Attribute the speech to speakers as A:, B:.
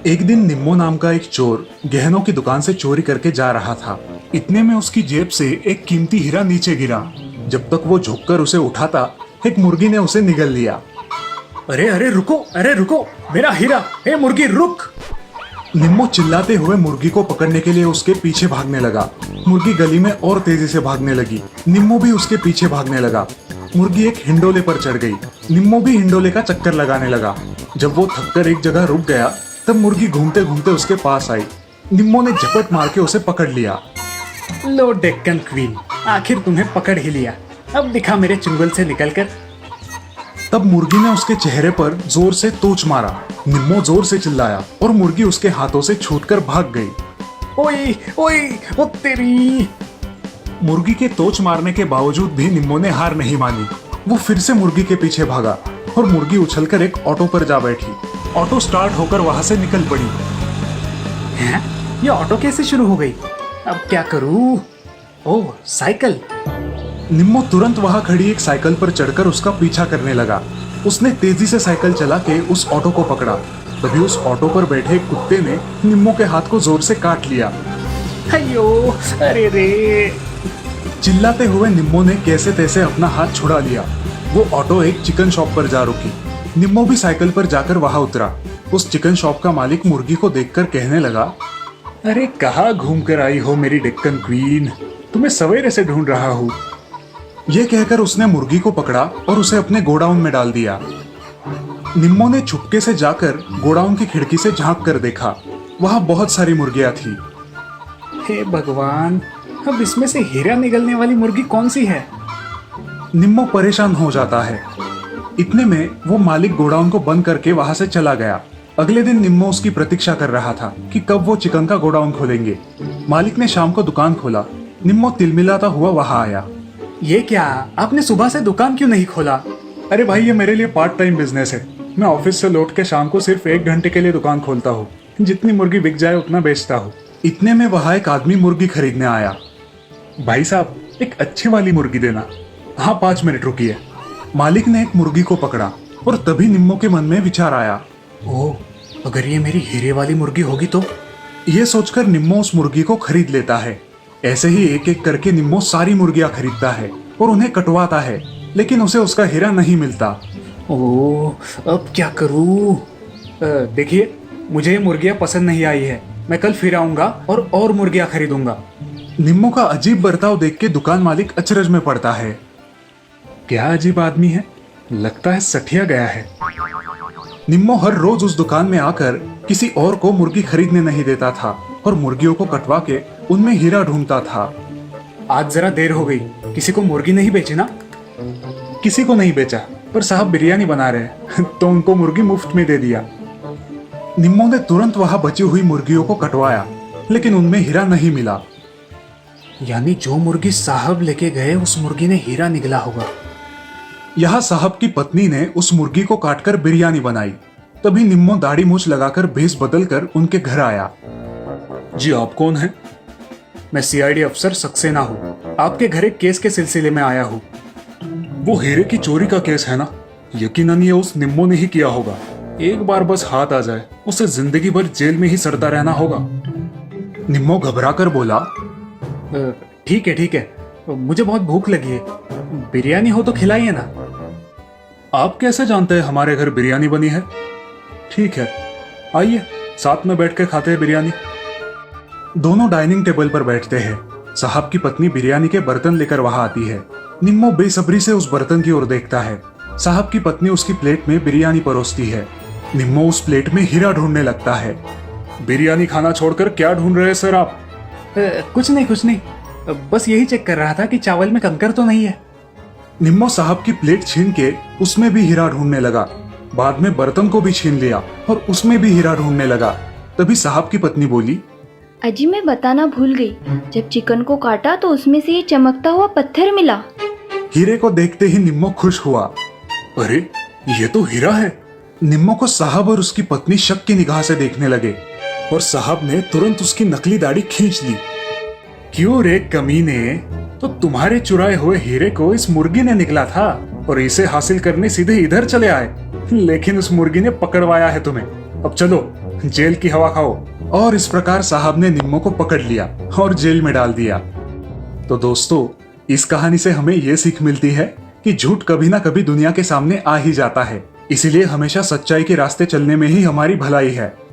A: एक दिन निम्मो नाम का एक चोर गहनों की दुकान से चोरी करके जा रहा था। इतने में उसकी जेब से एक कीमती हीरा नीचे गिरा। जब तक वो झुककर उसे उठाता, एक मुर्गी ने उसे निगल लिया।
B: अरे रुको, मेरा हीरा! हे मुर्गी, रुक!
A: निम्मो चिल्लाते हुए मुर्गी को पकड़ने के लिए उसके पीछे भागने लगा। मुर्गी गली में और तेजी से भागने लगी। निम्मो भी उसके पीछे भागने लगा। मुर्गी एक हिंडोले पर चढ़ गई। निम्मो भी हिंडोले का चक्कर लगाने लगा। जब वो थककर एक जगह रुक गया, तब मुर्गी घूमते घूमते उसके पास आई। निम्मो ने झपट मार के उसे पकड़ लिया।
B: लो डेक्कन क्वीन, आखिर तुम्हें पकड़ ही लिया। अब दिखा मेरे चुंगल से निकलकर।
A: तब मुर्गी ने उसके चेहरे पर जोर से तोच मारा। निम्मो जोर से चिल्लाया और मुर्गी उसके हाथों से छूटकर भाग गई।
B: ओए ओए, ओ तेरी!
A: मुर्गी के तोच मारने के बावजूद भी निम्मो ने हार नहीं मानी। वो फिर से मुर्गी के पीछे भागा और मुर्गी उछलकर एक ऑटो पर जा बैठी। ऑटो स्टार्ट होकर वहां से निकल पड़ी।
B: हैं? ये ऑटो कैसे शुरू हो गई? अब क्या करूं? ओह, साइकिल!
A: निम्मो तुरंत वहां खड़ी एक साइकिल पर चढ़कर उसका पीछा करने लगा। उसने तेजी से साइकिल चला के उस ऑटो को पकड़ा। तभी उस ऑटो पर बैठे एक कुत्ते ने निम्मो के हाथ को जोर से काट लिया।
B: अयो, अरे रे!
A: चिल्लाते हुए निम्मो ने कैसे तैसे अपना हाथ छुड़ा लिया। वो ऑटो एक चिकन शॉप पर जा रुकी। निम्मो भी साइकिल पर जाकर वहां उतरा। उस चिकन शॉप का मालिक मुर्गी को देखकर कहने लगा,
B: अरे कहाँ घूम कर आई हो मेरी डेक्कन क्वीन? तुम्हें सवेरे से ढूंढ रहा हूँ।
A: ये कहकर उसने मुर्गी को पकड़ा और उसे अपने गोडाउन में डाल दिया। निम्मो ने छुपके से जाकर गोडाउन की खिड़की से झांक कर देखा। वहां बहुत सारी मुर्गियां थी।
B: हे भगवान, अब इसमें से हीरा निकलने वाली मुर्गी कौन सी है?
A: निम्मो परेशान हो जाता है। इतने में वो मालिक गोडाउन को बंद करके वहां से चला गया। अगले दिन निम्मो उसकी प्रतीक्षा कर रहा था कि कब वो चिकन का गोडाउन खोलेंगे। मालिक ने शाम को दुकान खोला। निम्मो तिलमिलाता हुआ वहां आया।
B: ये क्या, आपने सुबह से दुकान क्यों नहीं खोला?
A: अरे भाई, ये मेरे लिए पार्ट टाइम बिजनेस है। मैं ऑफिस से लौट के शाम को सिर्फ 1 घंटे के लिए दुकान खोलता हूँ। जितनी मुर्गी बिक जाए उतना बेचता हूँ। इतने में वहां एक आदमी मुर्गी खरीदने आया। भाई साहब, एक अच्छी वाली मुर्गी देना। हाँ, 5 मिनट रुकिए। मालिक ने एक मुर्गी को पकड़ा और तभी निम्मो के मन में विचार आया।
B: ओह, अगर ये मेरी हीरे वाली मुर्गी होगी तो?
A: ये सोचकर निम्मो उस मुर्गी को खरीद लेता है। ऐसे ही एक एक करके निम्मो सारी मुर्गियां खरीदता है और उन्हें कटवाता है, लेकिन उसे उसका हीरा नहीं मिलता।
B: ओह, अब क्या करूं? देखिए, मुझे ये मुर्गियां पसंद नहीं आई है। मैं कल फिर आऊंगा और मुर्गियां खरीदूंगा।
A: निम्मो का अजीब बर्ताव देख के दुकान मालिक अचरज में पड़ता है। क्या अजीब आदमी है, लगता है सठिया गया है। निम्मो हर रोज उस दुकान में आकर किसी और को मुर्गी खरीदने नहीं देता था और मुर्गियों को कटवा के उनमें हीरा ढूंढता था।
B: आज जरा देर हो गई। किसी को मुर्गी नहीं बेची ना?
A: किसी को नहीं बेचा, पर साहब बिरयानी बना रहे हैं तो उनको मुर्गी मुफ्त में दे दिया। निम्मो ने तुरंत वहां बची हुई मुर्गियों को कटवाया, लेकिन उनमें हीरा नहीं मिला।
B: यानी जो मुर्गी साहब लेके गए, उस मुर्गी ने हीरा निगला होगा।
A: यहाँ साहब की पत्नी ने उस मुर्गी को काटकर बिरयानी बनाई। तभी निम्मो दाढ़ी मूछ लगाकर भेष बदलकर उनके घर आया।
B: जी, आप कौन हैं? मैं सीआईडी अफसर सक्सेना हूँ। आपके घर एक केस के सिलसिले में आया हूँ।
A: वो हीरे की चोरी का केस है ना? यकीनन ये उस निम्मो ने ही किया होगा। एक बार बस हाथ आ जाए, उसे जिंदगी भर जेल में ही सड़ता रहना होगा। निम्मो घबराकर बोला,
B: ठीक है, मुझे बहुत भूख लगी है। बिरयानी हो तो खिलाइए ना।
A: आप कैसे जानते हैं हमारे घर बिरयानी बनी है? ठीक है, आइए साथ में बैठ के खाते हैं बिरयानी। दोनों डाइनिंग टेबल पर बैठते हैं। साहब की पत्नी बिरयानी के बर्तन लेकर वहां आती है। निम्मो बेसब्री से उस बर्तन की ओर देखता है। साहब की पत्नी उसकी प्लेट में बिरयानी परोसती है। निम्मो उस प्लेट में हीरा ढूंढने लगता है। बिरयानी खाना छोड़कर क्या ढूंढ रहे हैं सर आप?
B: कुछ नहीं, बस यही चेक कर रहा था कि चावल में कंकर तो नहीं है।
A: निम्मो साहब की प्लेट छीन के उसमें भी हीरा ढूंढने लगा। बाद में बर्तन को भी छीन लिया और उसमें भी हीरा ढूंढने लगा। तभी साहब की पत्नी बोली,
C: अजी मैं बताना भूल गई, जब चिकन को काटा तो उसमें से ये चमकता हुआ पत्थर मिला।
A: हीरे को देखते ही निम्मो खुश हुआ। अरे, ये तो हीरा है। निम्मो को साहब और उसकी पत्नी शक की निगाह से देखने लगे और साहब ने तुरंत उसकी नकली दाढ़ी खींच ली। क्यों रे कमीने, तो तुम्हारे चुराए हुए हीरे को इस मुर्गी ने निकला था और इसे हासिल करने सीधे इधर चले आए, लेकिन उस मुर्गी ने पकड़वाया है तुम्हें। अब चलो जेल की हवा खाओ। और इस प्रकार साहब ने निम्मो को पकड़ लिया और जेल में डाल दिया। तो दोस्तों, इस कहानी से हमें ये सीख मिलती है कि झूठ कभी ना कभी दुनिया के सामने आ ही जाता है। इसीलिए हमेशा सच्चाई के रास्ते चलने में ही हमारी भलाई है।